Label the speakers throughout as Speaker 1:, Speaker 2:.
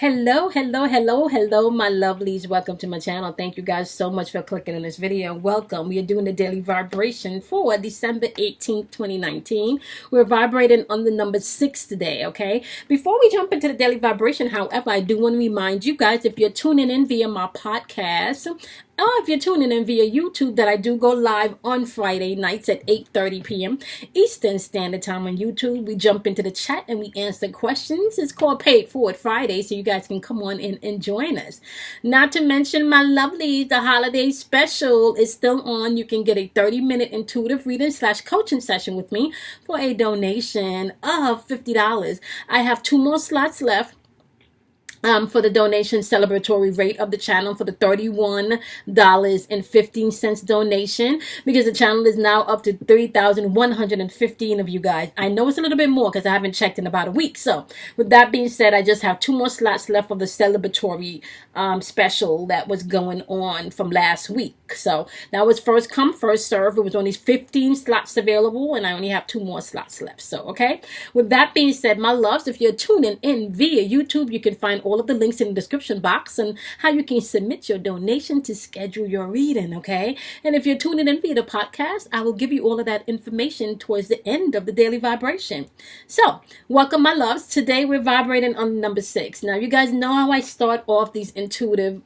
Speaker 1: Hello, my lovelies. Welcome to my channel. Thank you guys so much for clicking on this video. Welcome. We are doing the daily vibration for December 18th, 2019. We're vibrating on the number 6 today, okay? Before we jump into the daily vibration, however, I do want to remind you guys, if you're tuning in via my podcast, or if you're tuning in via YouTube, that I do go live on Friday nights at 8:30 p.m. Eastern Standard Time on YouTube. We jump into the chat and we answer questions. It's called Paid Forward Friday, so you guys can come on in and join us. Not to mention, my lovelies, the holiday special is still on. You can get a 30-minute intuitive reading / coaching session with me for a donation of $50. I have 2 more slots left. For the donation celebratory rate of the channel for the $31.15 donation, because the channel is now up to 3,115 of you guys. I know it's a little bit more because I haven't checked in about a week. So with that being said, I just have 2 more slots left of the celebratory special that was going on from last week. So that was first come, first serve. It was only 15 slots available and I only have 2 more slots left. So, okay. With that being said, my loves, if you're tuning in via YouTube, you can find all of the links in the description box and how you can submit your donation to schedule your reading, okay? And if you're tuning in via the podcast, I will give you all of that information towards the end of the daily vibration. So, welcome, my loves. Today we're vibrating on number 6. Now, you guys know how I start off these intuitive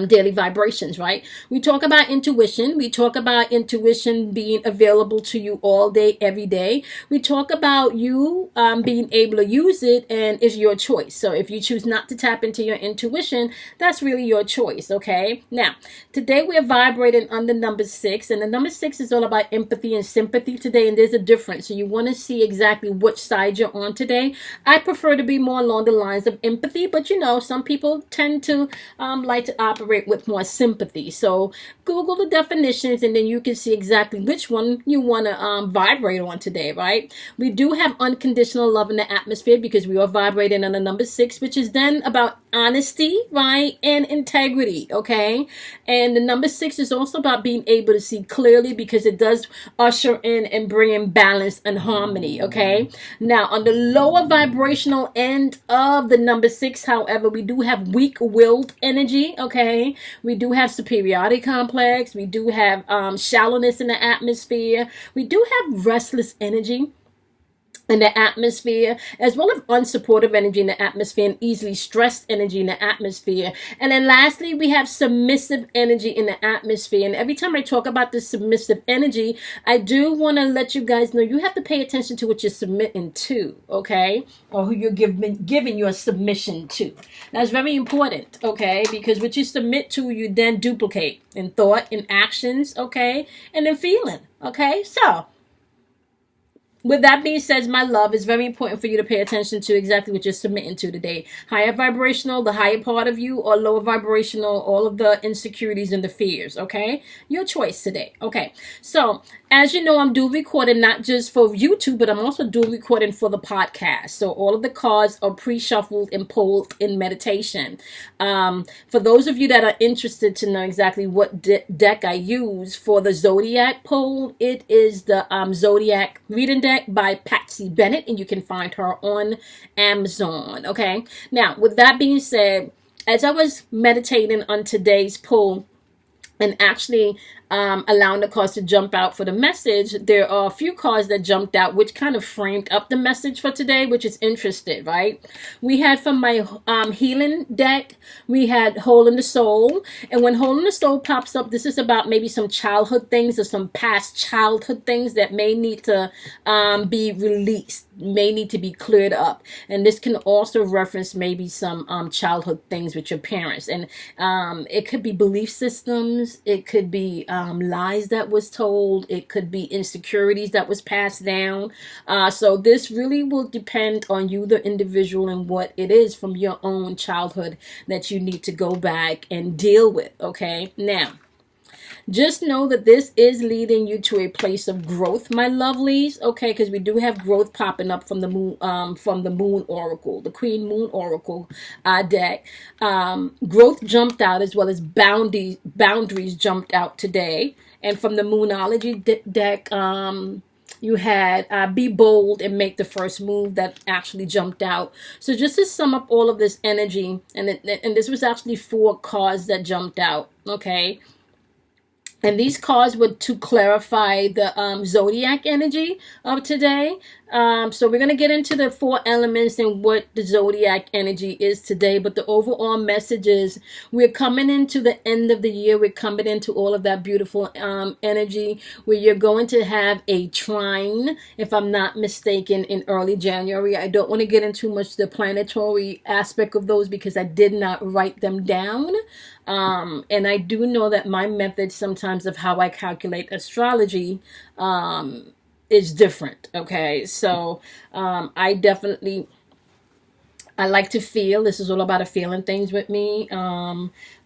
Speaker 1: daily vibrations, right? We talk about intuition. We talk about intuition being available to you all day, every day. We talk about you being able to use it, and it's your choice. So if you choose not to tap into your intuition, that's really your choice, okay? Now, today we're vibrating on the number 6, and the number 6 is all about empathy and sympathy today, and there's a difference. So you want to see exactly which side you're on today. I prefer to be more along the lines of empathy, but you know, some people tend to like to operate with more sympathy. So Google the definitions and then you can see exactly which one you want to vibrate on today, right? We do have unconditional love in the atmosphere because we are vibrating on the number 6, which is then about honesty, right? And integrity, okay? And the number 6 is also about being able to see clearly because it does usher in and bring in balance and harmony, okay? Now, on the lower vibrational end of the number 6, however, we do have weak-willed energy, okay? We do have superiority complex. We do have shallowness in the atmosphere. We do have restless energy in the atmosphere, as well as unsupportive energy in the atmosphere and easily stressed energy in the atmosphere. And then lastly, we have submissive energy in the atmosphere. And every time I talk about this submissive energy, I do want to let you guys know you have to pay attention to what you're submitting to, okay? Or who you're giving your submission to. That's very important, okay? Because what you submit to, you then duplicate in thought, in actions, okay? And in feeling, okay? So, with that being said, my love, it's very important for you to pay attention to exactly what you're submitting to today. Higher vibrational, the higher part of you, or lower vibrational, all of the insecurities and the fears, okay? Your choice today, okay? So, as you know, I'm dual recording not just for YouTube, but I'm also dual recording for the podcast. So all of the cards are pre-shuffled and pulled in meditation. For those of you that are interested to know exactly what deck I use for the zodiac pull, it is the zodiac reading deck by Patsy Bennett, and you can find her on Amazon, okay? Now, with that being said, as I was meditating on today's pull, and actually allowing the cards to jump out for the message, there are a few cards that jumped out which kind of framed up the message for today, which is interesting, right? We had from my healing deck, we had Hole in the Soul. And when Hole in the Soul pops up, this is about maybe some childhood things or some past childhood things that may need to be released, may need to be cleared up. And this can also reference maybe some childhood things with your parents. And it could be belief systems, it could be lies that was told, it could be insecurities that was passed down. So this really will depend on you, the individual, and what it is from your own childhood that you need to go back and deal with, okay? Now, just know that this is leading you to a place of growth, my lovelies, okay? Because we do have growth popping up from the Moon Oracle, the Queen Moon Oracle deck. Growth jumped out as well as boundaries jumped out today. And from the Moonology deck, You had be bold and make the first move that actually jumped out. So just to sum up all of this energy, and this was actually 4 cards that jumped out. Okay, and these cards were to clarify the zodiac energy of today. So we're going to get into the 4 elements and what the zodiac energy is today. But the overall message is we're coming into the end of the year. We're coming into all of that beautiful energy where you're going to have a trine, if I'm not mistaken, in early January. I don't want to get into much the planetary aspect of those because I did not write them down. And I do know that my method sometimes of how I calculate astrology is different. Okay, so I like to feel. This is all about a feeling things with me.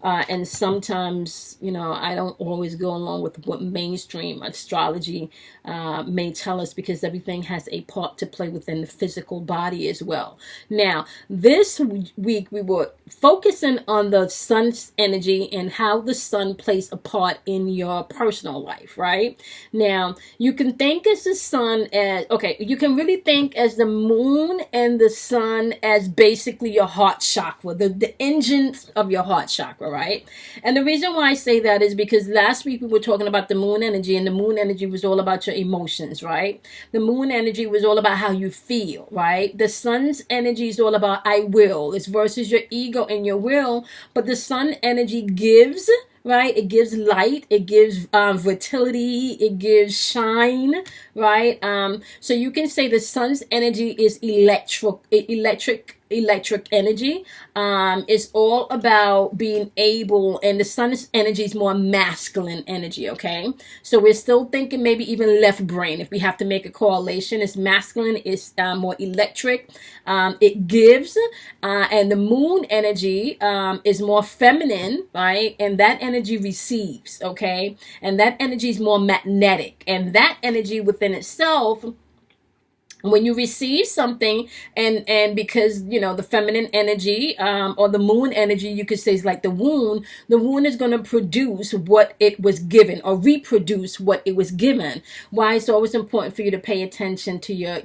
Speaker 1: And sometimes, I don't always go along with what mainstream astrology may tell us because everything has a part to play within the physical body as well. Now, this week we were focusing on the sun's energy and how the sun plays a part in your personal life, right? Now, you can think as the sun as, you can really think as the moon and the sun as basically your heart chakra, the engines of your heart chakra, right? And the reason why I say that is because last week we were talking about the moon energy, and the moon energy was all about your emotions, right? The moon energy was all about how you feel, right? The sun's energy is all about I will. It's versus your ego and your will, but the sun energy gives, right? It gives light, it gives fertility, it gives shine, right? So you can say the sun's energy is electric energy. It's all about being able, and the sun's energy is more masculine energy. Okay, so we're still thinking maybe even left brain. If we have to make a correlation, it's masculine, it's more electric. It gives, and the moon energy is more feminine, right? And that energy receives. Okay, and that energy is more magnetic, and that energy within itself, when you receive something, and because the feminine energy or the moon energy, you could say, is like the wound is going to produce what it was given or reproduce what it was given. Why it's always important for you to pay attention to your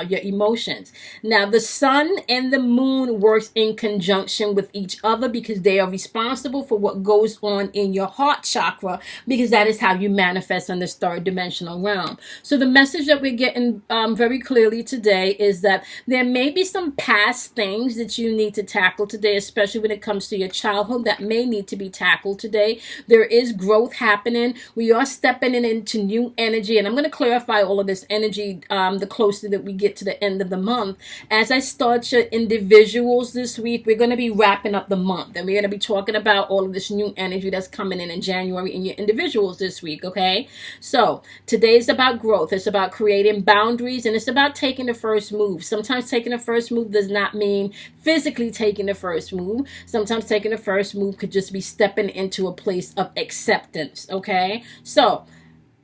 Speaker 1: emotions. Now, the sun and the moon works in conjunction with each other because they are responsible for what goes on in your heart chakra, because that is how you manifest in this 3rd dimensional realm. So the message that we're getting very clear today is that there may be some past things that you need to tackle today, especially when it comes to your childhood, that may need to be tackled today. There is growth happening. We are stepping into new energy, and I'm going to clarify all of this energy the closer that we get to the end of the month. As I start your individuals this week, we're going to be wrapping up the month, and we're going to be talking about all of this new energy that's coming in January in your individuals this week. Okay, so today is about growth. It's about creating boundaries, and it's about taking the first move. Sometimes taking the first move does not mean physically taking the first move. Sometimes taking the first move could just be stepping into a place of acceptance. Okay, so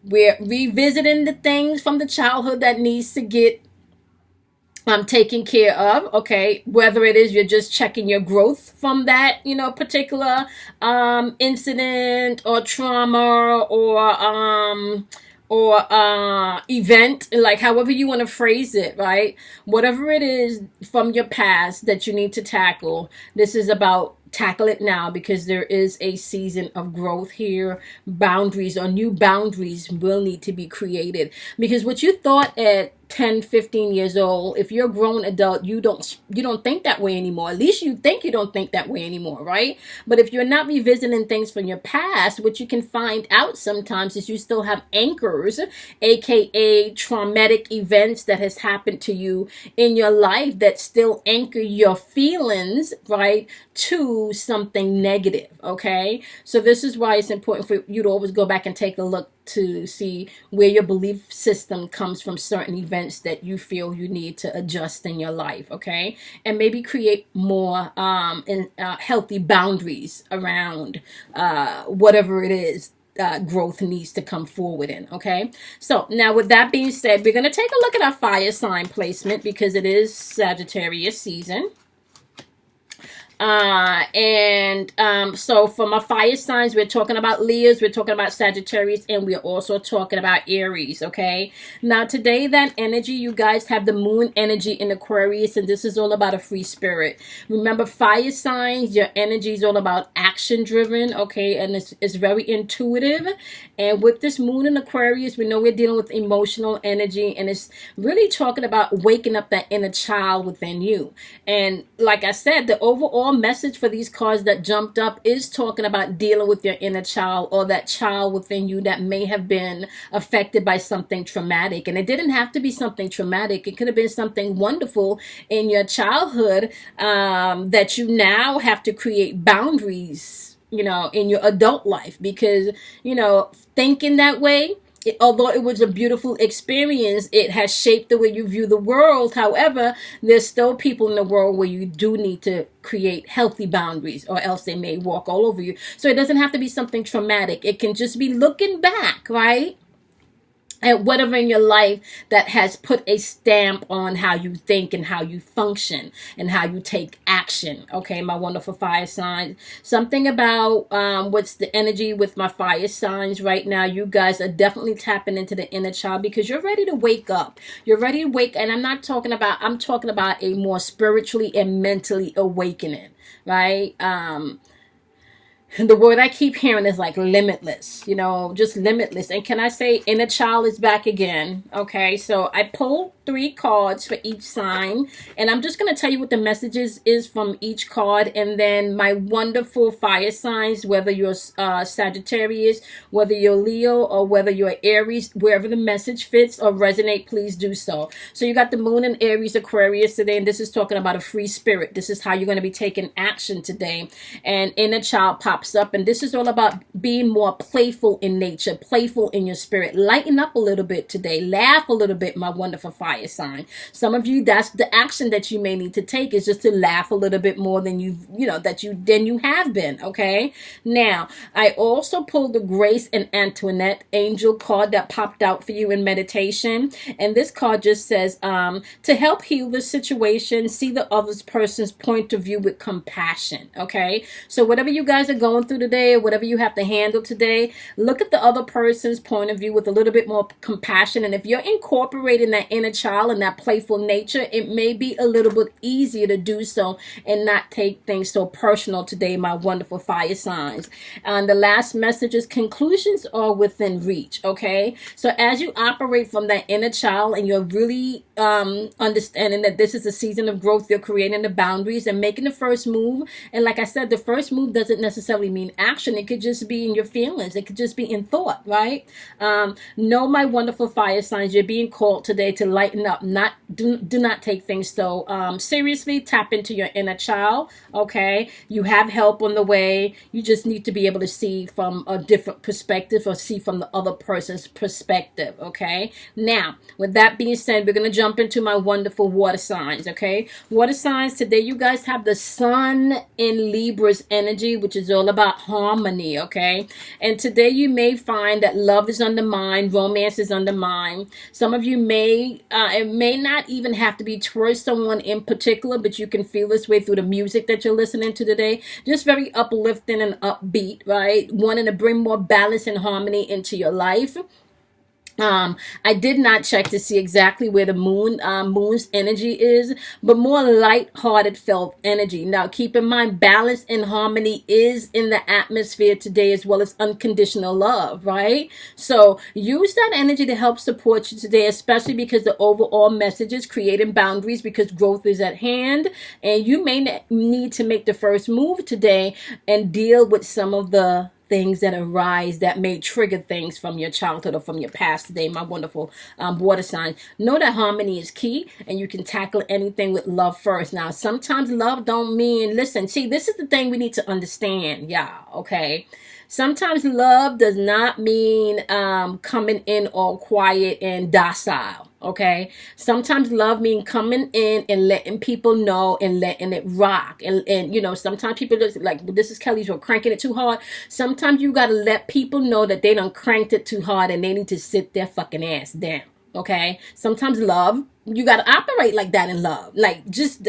Speaker 1: we're revisiting the things from the childhood that needs to get taken care of. Okay, whether it is you're just checking your growth from that particular incident or trauma or event, like however you want to phrase it, right? Whatever it is from your past that you need to tackle, this is about tackle it now, because there is a season of growth here. Boundaries or new boundaries will need to be created, because what you thought at 10, 15 years old, if you're a grown adult, you don't think that way anymore. At least you think you don't think that way anymore, right? But if you're not revisiting things from your past, what you can find out sometimes is you still have anchors, aka traumatic events that has happened to you in your life that still anchor your feelings, right, to something negative. Okay, so this is why it's important for you to always go back and take a look to see where your belief system comes from, certain events that you feel you need to adjust in your life. Okay, and maybe create more healthy boundaries around whatever it is growth needs to come forward in. Okay, so now with that being said, we're going to take a look at our fire sign placement because it is Sagittarius season. So for my fire signs, we're talking about Leos, we're talking about Sagittarius, and we're also talking about Aries, okay? Now today, that energy, you guys have the moon energy in Aquarius, and this is all about a free spirit. Remember, fire signs, your energy is all about action driven, okay? And it's very intuitive. And with this moon in Aquarius, we know we're dealing with emotional energy, and it's really talking about waking up that inner child within you. And like I said, the overall message for these cards that jumped up is talking about dealing with your inner child, or that child within you that may have been affected by something traumatic. And it didn't have to be something traumatic. It could have been something wonderful in your childhood, that you now have to create boundaries, in your adult life, because, thinking that way, although it was a beautiful experience, it has shaped the way you view the world. However, there's still people in the world where you do need to create healthy boundaries, or else they may walk all over you. So it doesn't have to be something traumatic. It can just be looking back, right, at whatever in your life that has put a stamp on how you think and how you function and how you take action. Okay, my wonderful fire signs. Something about what's the energy with my fire signs right now. You guys are definitely tapping into the inner child, because you're ready to wake up. You're ready to wake, and I'm talking about a more spiritually and mentally awakening, right? The word I keep hearing is like limitless, just limitless. And can I say inner child is back again? Okay, so I pulled 3 cards for each sign, and I'm just going to tell you what the messages is from each card, and then my wonderful fire signs, whether you're Sagittarius, whether you're Leo, or whether you're Aries, wherever the message fits or resonate, please do so. So you got the moon in Aries, Aquarius today, and this is talking about a free spirit. This is how you're going to be taking action today. And inner child pops up, and this is all about being more playful in nature, playful in your spirit. Lighten up a little bit today. Laugh a little bit, my wonderful fire sign. Some of you, that's the action that you may need to take, is just to laugh a little bit more than you have been. Okay. Now, I also pulled the Grace and Antoinette angel card that popped out for you in meditation, and this card just says, to help heal the situation, see the other person's point of view with compassion. Okay. So whatever you guys are going through today, or whatever you have to handle today, look at the other person's point of view with a little bit more compassion. And if you're incorporating that inner child and that playful nature, it may be a little bit easier to do so and not take things so personal today, my wonderful fire signs. And the last message is conclusions are within reach. Okay, so as you operate from that inner child, and you're really understanding that this is a season of growth, you're creating the boundaries and making the first move. And like I said, the first move doesn't necessarily mean action. It could just be in your feelings. It could just be in thought, right? Know, my wonderful fire signs, you're being called today to lighten up. Do not take things so seriously. Tap into your inner child. Okay, you have help on the way. You just need to be able to see from a different perspective, or see from the other person's perspective. Okay, now with that being said, we're going to jump into my wonderful water signs. Okay, water signs, today you guys have the sun in Libra's energy, which is all about harmony. Okay, and today you may find that love is undermined, romance is undermined. Some of you it may not even have to be towards someone in particular, but you can feel this way through the music that you're listening to today. Just very uplifting and upbeat, right? Wanting to bring more balance and harmony into your life. I did not check to see exactly where the moon's energy is, but more light-hearted felt energy. Now, keep in mind, balance and harmony is in the atmosphere today, as well as unconditional love, right? So use that energy to help support you today, especially because the overall message is creating boundaries, because growth is at hand, and you may need to make the first move today and deal with some of the things that arise that may trigger things from your childhood or from your past today, my wonderful water signs. Know that harmony is key, and you can tackle anything with love first. Now, sometimes love don't mean, listen, see, this is the thing we need to understand, y'all, okay? Sometimes love does not mean coming in all quiet and docile. Okay, sometimes love means coming in and letting people know and letting it rock. And sometimes people just like, this is Kelly's word, cranking it too hard. Sometimes you got to let people know that they done cranked it too hard and they need to sit their fucking ass down. Okay, sometimes love you got to operate like that in love. Like,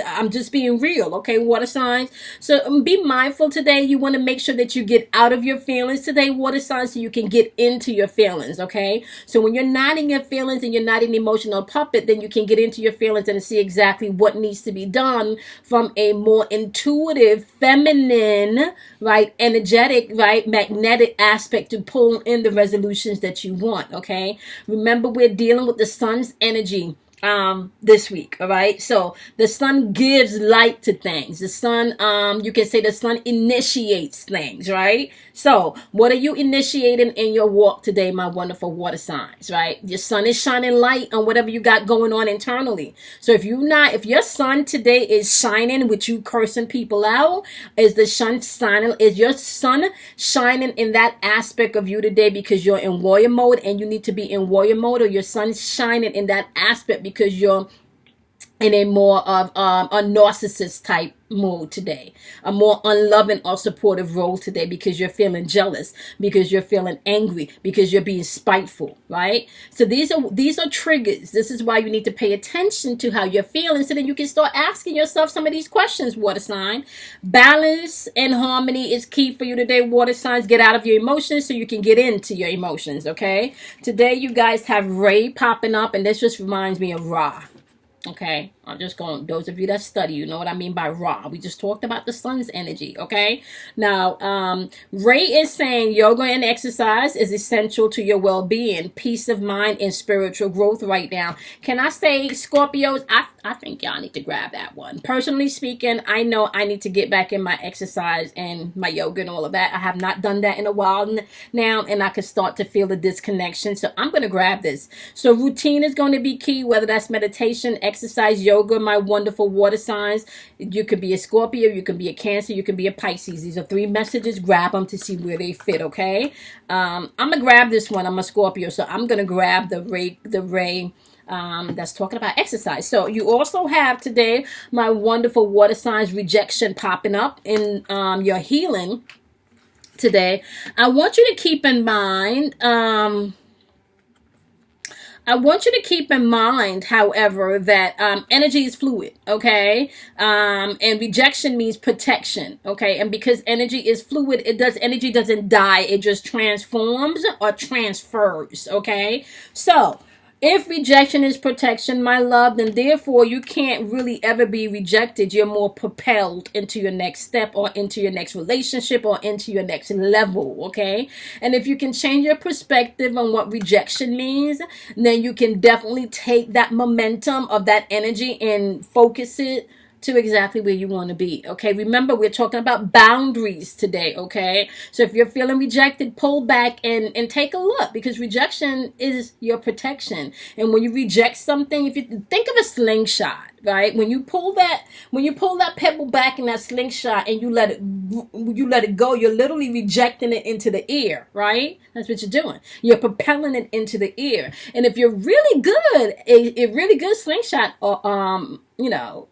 Speaker 1: I'm just being real, okay, water signs. So be mindful today. You want to make sure that you get out of your feelings today, water signs, so you can get into your feelings, okay? So when you're not in your feelings and you're not an emotional puppet, then you can get into your feelings and see exactly what needs to be done from a more intuitive, feminine, right, energetic, right, magnetic aspect to pull in the resolutions that you want, okay? Remember, we're dealing with the sun's energy this week. All right. So the sun gives light to things. The sun, you can say the sun initiates things, right? So what are you initiating in your walk today, my wonderful water signs, right? Your sun is shining light on whatever you got going on internally. So if your sun today is shining with you cursing people out, is your sun shining in that aspect of you today because you're in warrior mode and you need to be in warrior mode, or your sun shining in that aspect because you're in a more of a narcissist type mode today, a more unloving or supportive role today because you're feeling jealous, because you're feeling angry, because you're being spiteful, right? So these are triggers. This is why you need to pay attention to how you're feeling, so then you can start asking yourself some of these questions, water sign. Balance and harmony is key for you today, water signs. Get out of your emotions so you can get into your emotions, okay? Today you guys have Ray popping up, and this just reminds me of Ra. Okay, I'm just going, those of you that study, you know what I mean by Ra. We just talked about the sun's energy, okay? Now, Ray is saying yoga and exercise is essential to your well-being, peace of mind, and spiritual growth right now. Can I say, Scorpios, I think y'all need to grab that one. Personally speaking, I know I need to get back in my exercise and my yoga and all of that. I have not done that in a while now, and I can start to feel the disconnection. So I'm going to grab this. So routine is going to be key, whether that's meditation, exercise, yoga, my wonderful water signs. You could be a Scorpio, you can be a Cancer, you can be a Pisces. These are 3 messages. Grab them to see where they fit, okay? I'm going to grab this one. I'm a Scorpio, so I'm going to grab the Ray that's talking about exercise. So you also have today my wonderful water signs rejection popping up in your healing today. I want you to keep in mind, however, that energy is fluid, okay? And rejection means protection, okay? And because energy is fluid, energy doesn't die. It just transforms or transfers, okay? So if rejection is protection, my love, then therefore you can't really ever be rejected. You're more propelled into your next step, or into your next relationship, or into your next level, okay? And if you can change your perspective on what rejection means, then you can definitely take that momentum of that energy and focus it to exactly where you want to be, okay? Remember, we're talking about boundaries today, okay? So if you're feeling rejected, pull back and take a look, because rejection is your protection. And when you reject something, if you think of a slingshot, right? When you pull that pebble back in that slingshot and you let it go, you're literally rejecting it into the air, right? That's what you're doing. You're propelling it into the air. And if you're really good, a really good slingshot, or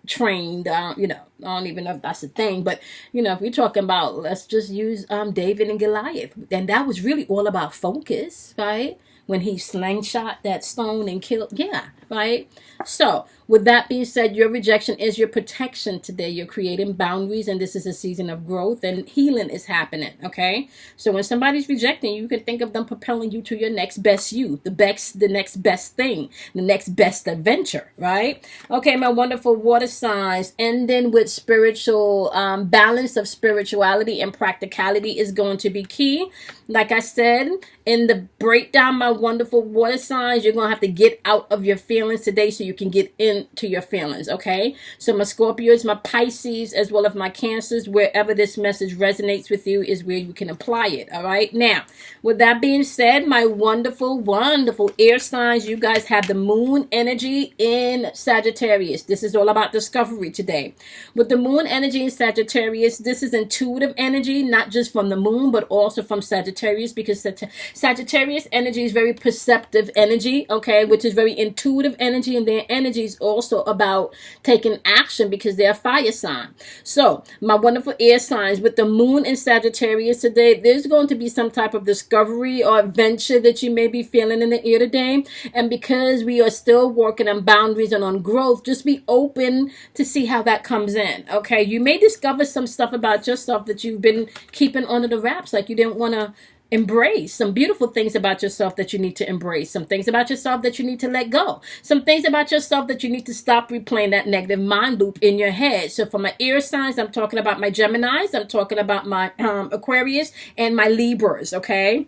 Speaker 1: trained, I don't even know if that's a thing, but if we're talking about, let's just use David and Goliath, and that was really all about focus, right? When he slingshot that stone and killed, yeah, right? So with that being said, your rejection is your protection today. You're creating boundaries, and this is a season of growth and healing is happening, okay? So when somebody's rejecting you, you can think of them propelling you to your next best you, the next best thing, the next best adventure, right? Okay, my wonderful water signs, ending with spiritual balance of spirituality and practicality is going to be key. Like I said, in the breakdown, my wonderful water signs, you're going to have to get out of your feelings today so you can get into your feelings, okay? So my Scorpios, my Pisces, as well as my Cancers, wherever this message resonates with you is where you can apply it, all right? Now, with that being said, my wonderful, wonderful air signs, you guys have the moon energy in Sagittarius. This is all about discovery today. With the moon energy in Sagittarius, this is intuitive energy, not just from the moon, but also from Sagittarius, because Sagittarius energy is very very perceptive energy, okay, which is very intuitive energy, and their energy is also about taking action because they're a fire sign. So, my wonderful air signs, with the moon in Sagittarius today, there's going to be some type of discovery or adventure that you may be feeling in the air today. And because we are still working on boundaries and on growth, just be open to see how that comes in, okay? You may discover some stuff about yourself that you've been keeping under the wraps, like you didn't want to embrace. Some beautiful things about yourself that you need to embrace. Some things about yourself that you need to let go. Some things about yourself that you need to stop replaying that negative mind loop in your head. So for my air signs, I'm talking about my Geminis, I'm talking about my Aquarius, and my Libras, okay?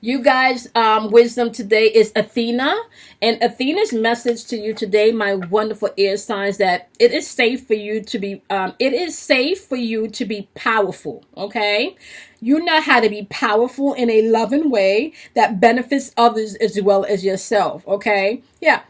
Speaker 1: You guys, wisdom today is Athena. And Athena's message to you today, my wonderful air signs, that it is safe for you to be, powerful, okay? You know how to be powerful in a loving way that benefits others as well as yourself, okay? Yeah.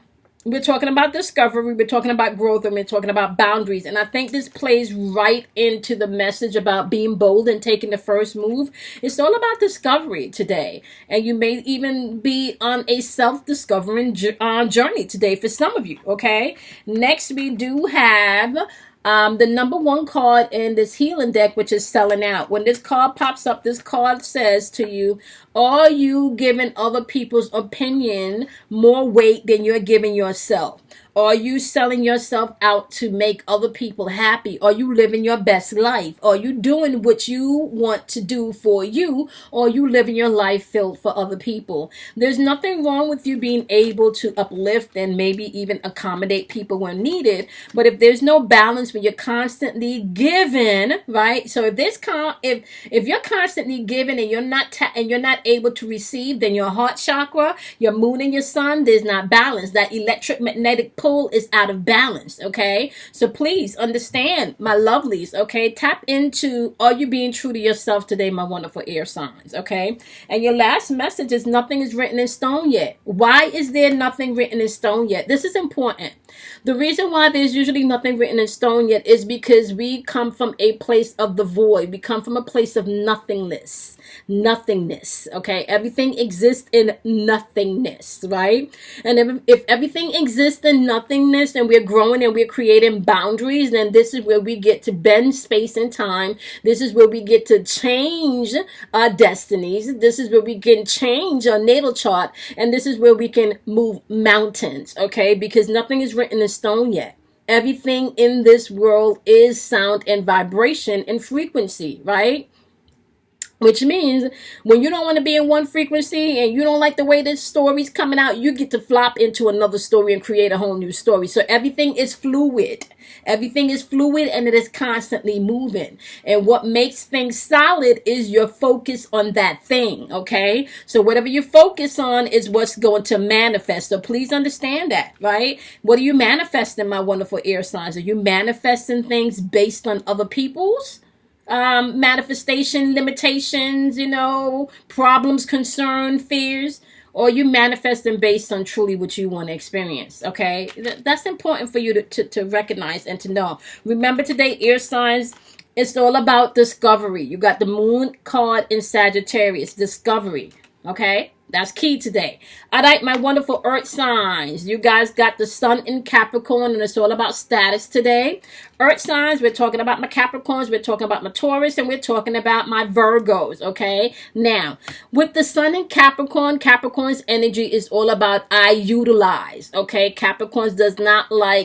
Speaker 1: We're talking about discovery, we're talking about growth, and we're talking about boundaries. And I think this plays right into the message about being bold and taking the first move. It's all about discovery today. And you may even be on a self-discovering journey today for some of you, okay? Next, we do have the number one card in this healing deck, which is selling out. When this card pops up, this card says to you, are you giving other people's opinion more weight than you're giving yourself? Are you selling yourself out to make other people happy? Are you living your best life? Are you doing what you want to do for you? Or are you living your life filled for other people? There's nothing wrong with you being able to uplift and maybe even accommodate people when needed. But if there's no balance, when you're constantly giving, right? So if you're constantly giving and you're not able to receive, then your heart chakra, your moon and your sun, there's not balance. That electromagnetic pull is out of balance, okay? So please understand, my lovelies, okay? Tap into, are you being true to yourself today, my wonderful air signs, okay? And your last message is, nothing is written in stone yet. Why is there nothing written in stone yet? This is important. The reason why there's usually nothing written in stone yet is because we come from a place of the void. We come from a place of nothingness, okay? Everything exists in nothingness, right? And if everything exists in nothingness and we're growing and we're creating boundaries, then this is where we get to bend space and time. This is where we get to change our destinies. This is where we can change our natal chart. And this is where we can move mountains, okay? Because nothing is written in stone yet. Everything in this world is sound and vibration and frequency, right? Which means when you don't want to be in one frequency and you don't like the way this story's coming out, you get to flop into another story and create a whole new story. So everything is fluid. Everything is fluid and it is constantly moving. And what makes things solid is your focus on that thing, okay? So whatever you focus on is what's going to manifest. So please understand that, right? What are you manifesting, my wonderful air signs? Are you manifesting things based on other people's manifestation limitations, problems, concern, fears? Or you manifesting based on truly what you want to experience, okay? That's important for you to recognize and to know. Remember today, air signs, it's all about discovery. You got the moon card in Sagittarius, discovery, okay? That's key today. All right, my wonderful earth signs. You guys got the sun in Capricorn, and it's all about status today. Earth signs, we're talking about my Capricorns, we're talking about my Taurus, and we're talking about my Virgos, okay? Now, with the sun in Capricorn, Capricorn's energy is all about I utilize, okay? Capricorns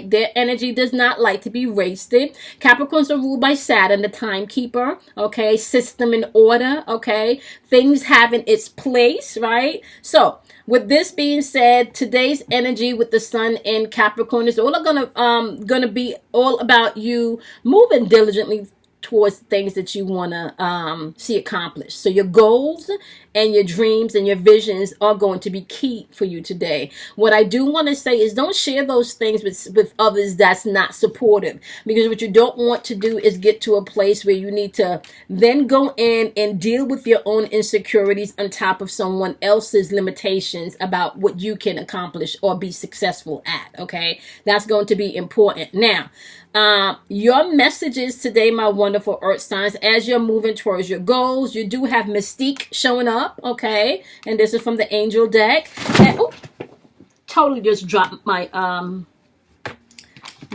Speaker 1: their energy does not like to be wasted. Capricorns are ruled by Saturn, the timekeeper, okay? System in order, okay? Things having its place, right? So, with this being said, today's energy with the sun in Capricorn is all gonna be all about you moving diligently towards things that you want to see accomplished. So your goals and your dreams and your visions are going to be key for you today. What I do want to say is don't share those things with others that's not supportive, because what you don't want to do is get to a place where you need to then go in and deal with your own insecurities on top of someone else's limitations about what you can accomplish or be successful at, okay? That's going to be important. Now, Your messages today, my wonderful earth signs, as you're moving towards your goals, you do have mystique showing up, okay? And this is from the angel deck. And, oh, totally just dropped my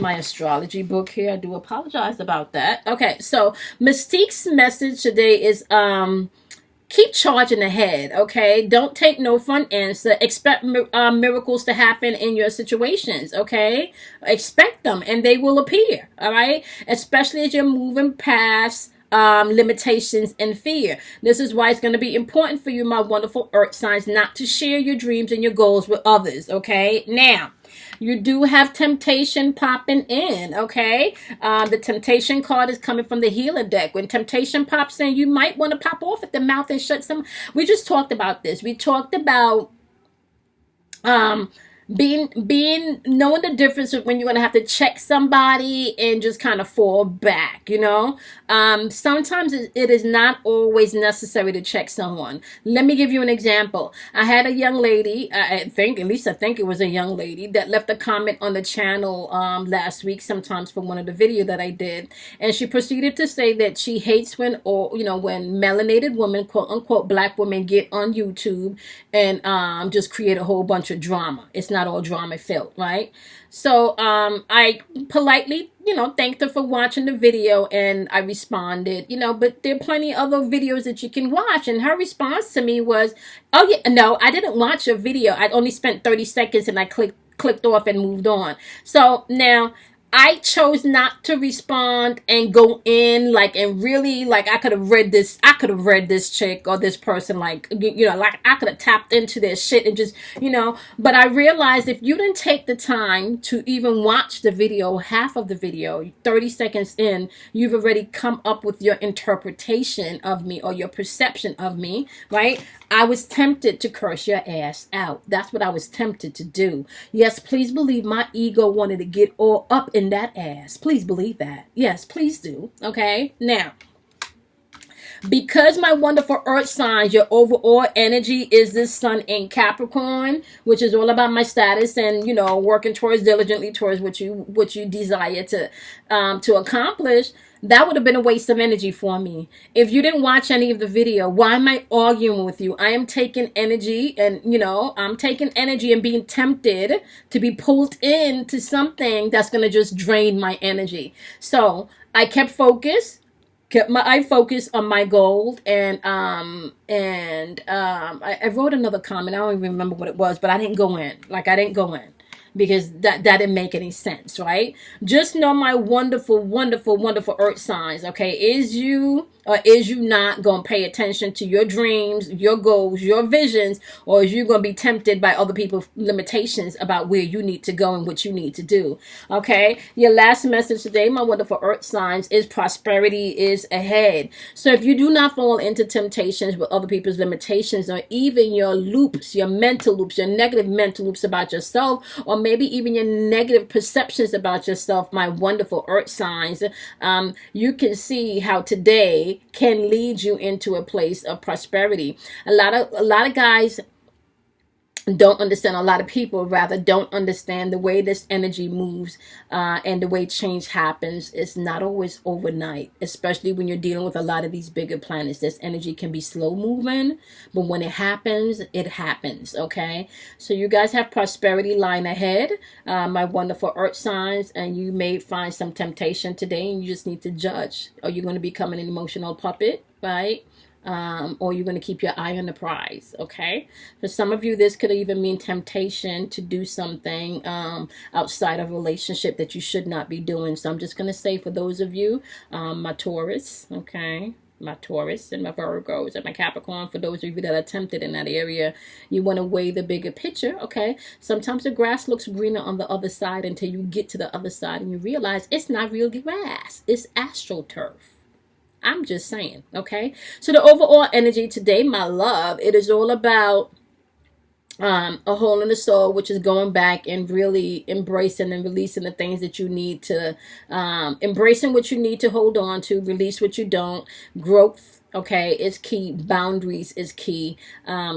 Speaker 1: astrology book here. I do apologize about that. Okay, so mystique's message today is keep charging ahead, okay? Don't take no for an answer. Expect miracles to happen in your situations, okay? Expect them, and they will appear, all right? Especially as you're moving past limitations and fear. This is why it's going to be important for you, my wonderful earth signs, not to share your dreams and your goals with others, okay? Now, you do have temptation popping in, okay? The temptation card is coming from the healer deck. When temptation pops in, you might want to pop off at the mouth and shut some. We just talked about this. We talked about being knowing the difference of when you're going to have to check somebody and just kind of fall back, you know. Sometimes it is not always necessary to check someone. Let me give you an example. I had a young lady, I think it was a young lady, that left a comment on the channel last week, sometimes for one of the video that I did, and she proceeded to say that she hates when melanated women, quote unquote black women, get on YouTube and just create a whole bunch of drama. It's not all drama filled, right? So I politely, thanked her for watching the video, and I responded, but there are plenty of other videos that you can watch. And her response to me was, oh yeah, no, I didn't watch your video. I only spent 30 seconds and I clicked off and moved on. So now I chose not to respond and go in and really I could have read this chick or this person, I could have tapped into their shit and just, but I realized if you didn't take the time to even watch the video, half of the video, 30 seconds in, you've already come up with your interpretation of me or your perception of me, right? I was tempted to curse your ass out. That's what I was tempted to do. Yes, please believe my ego wanted to get all up in that ass. Please believe that. Yes, please do. Okay? Now, because my wonderful earth signs, your overall energy is this sun in Capricorn, which is all about my status and, working diligently towards what you desire to accomplish. That would have been a waste of energy for me. If you didn't watch any of the video, why am I arguing with you? I am taking energy and, I'm taking energy and being tempted to be pulled into something that's going to just drain my energy. So I kept my eye focused on my goal, and I wrote another comment. I don't even remember what it was, but I didn't go in. Because that didn't make any sense, right? Just know, my wonderful, wonderful, wonderful earth signs, okay? Is you not going to pay attention to your dreams, your goals, your visions, or is you going to be tempted by other people's limitations about where you need to go and what you need to do, okay? Your last message today, my wonderful earth signs, is prosperity is ahead. So if you do not fall into temptations with other people's limitations, or even your loops, your mental loops, your negative mental loops about yourself, or maybe even your negative perceptions about yourself, my wonderful earth signs, you can see how today can lead you into a place of prosperity. A lot of guys don't understand, a lot of people rather don't understand the way this energy moves and the way change happens. It's not always overnight, especially when you're dealing with a lot of these bigger planets. This energy can be slow moving, but when it happens, okay? So you guys have prosperity lying ahead, my wonderful earth signs, and you may find some temptation today and you just need to judge. Are you going to become an emotional puppet, right? Or you're going to keep your eye on the prize, okay? For some of you, this could even mean temptation to do something outside of a relationship that you should not be doing. So I'm just going to say, for those of you, my Taurus, okay? My Taurus and my Virgos and my Capricorn, for those of you that are tempted in that area, you want to weigh the bigger picture, okay? Sometimes the grass looks greener on the other side until you get to the other side and you realize it's not real grass, it's astroturf. I'm just saying, okay? So the overall energy today, my love, it is all about a hole in the soul, which is going back and really embracing and releasing the things that you need to, embracing what you need to hold on to, release what you don't, growth Okay, it's key. Boundaries is key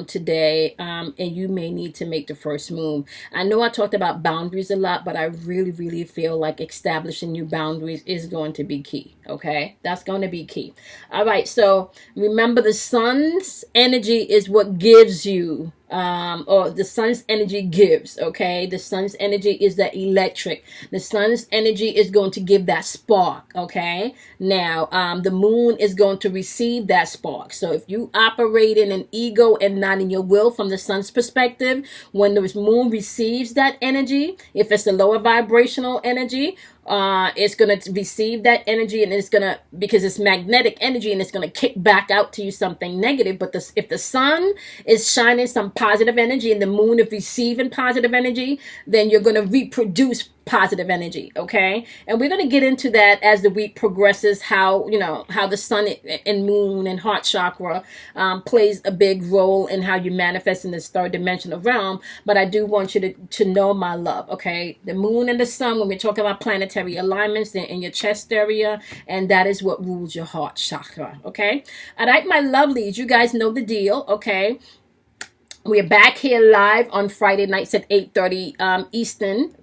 Speaker 1: today, and you may need to make the first move. I know I talked about boundaries a lot, but I really, really feel like establishing new boundaries is going to be key. Okay, that's going to be key. All right, so remember, the sun's energy is what gives you or the sun's energy gives. Okay, the sun's energy is that electric. The sun's energy is going to give that spark. Okay, now the moon is going to receive that spark. So if you operate in an ego and not in your will from the sun's perspective, when the moon receives that energy, if it's a lower vibrational energy, it's going to receive that energy, and it's going to, because it's magnetic energy, and it's going to kick back out to you something negative. But if the sun is shining some positive energy and the moon is receiving positive energy, then you're going to reproduce positive energy. Okay, and we're going to get into that as the week progresses, how how the sun and moon and heart chakra plays a big role in how you manifest in this third dimensional realm. But I do want you to know, my love, okay, the moon and the sun, when we're talking about planetary alignments, they're in your chest area, and that is what rules your heart chakra. Okay, all right, my lovelies, you guys know the deal. Okay, we're back here live on Friday nights at 8:30 Eastern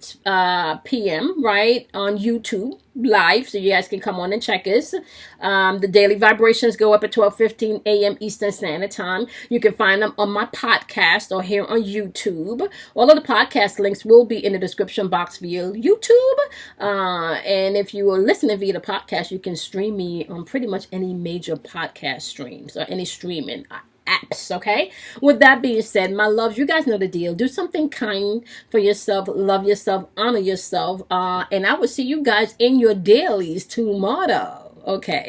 Speaker 1: p.m. right on YouTube live, so you guys can come on and check us. The daily vibrations go up at 12:15 a.m. Eastern Standard Time. You can find them on my podcast or here on YouTube. All of the podcast links will be in the description box via YouTube. And if you are listening via the podcast, you can stream me on pretty much any major podcast streams or any streaming apps. Okay, with that being said, my loves, you guys know the deal. Do something kind for yourself, love yourself, honor yourself, and I will see you guys in your dailies tomorrow. Okay,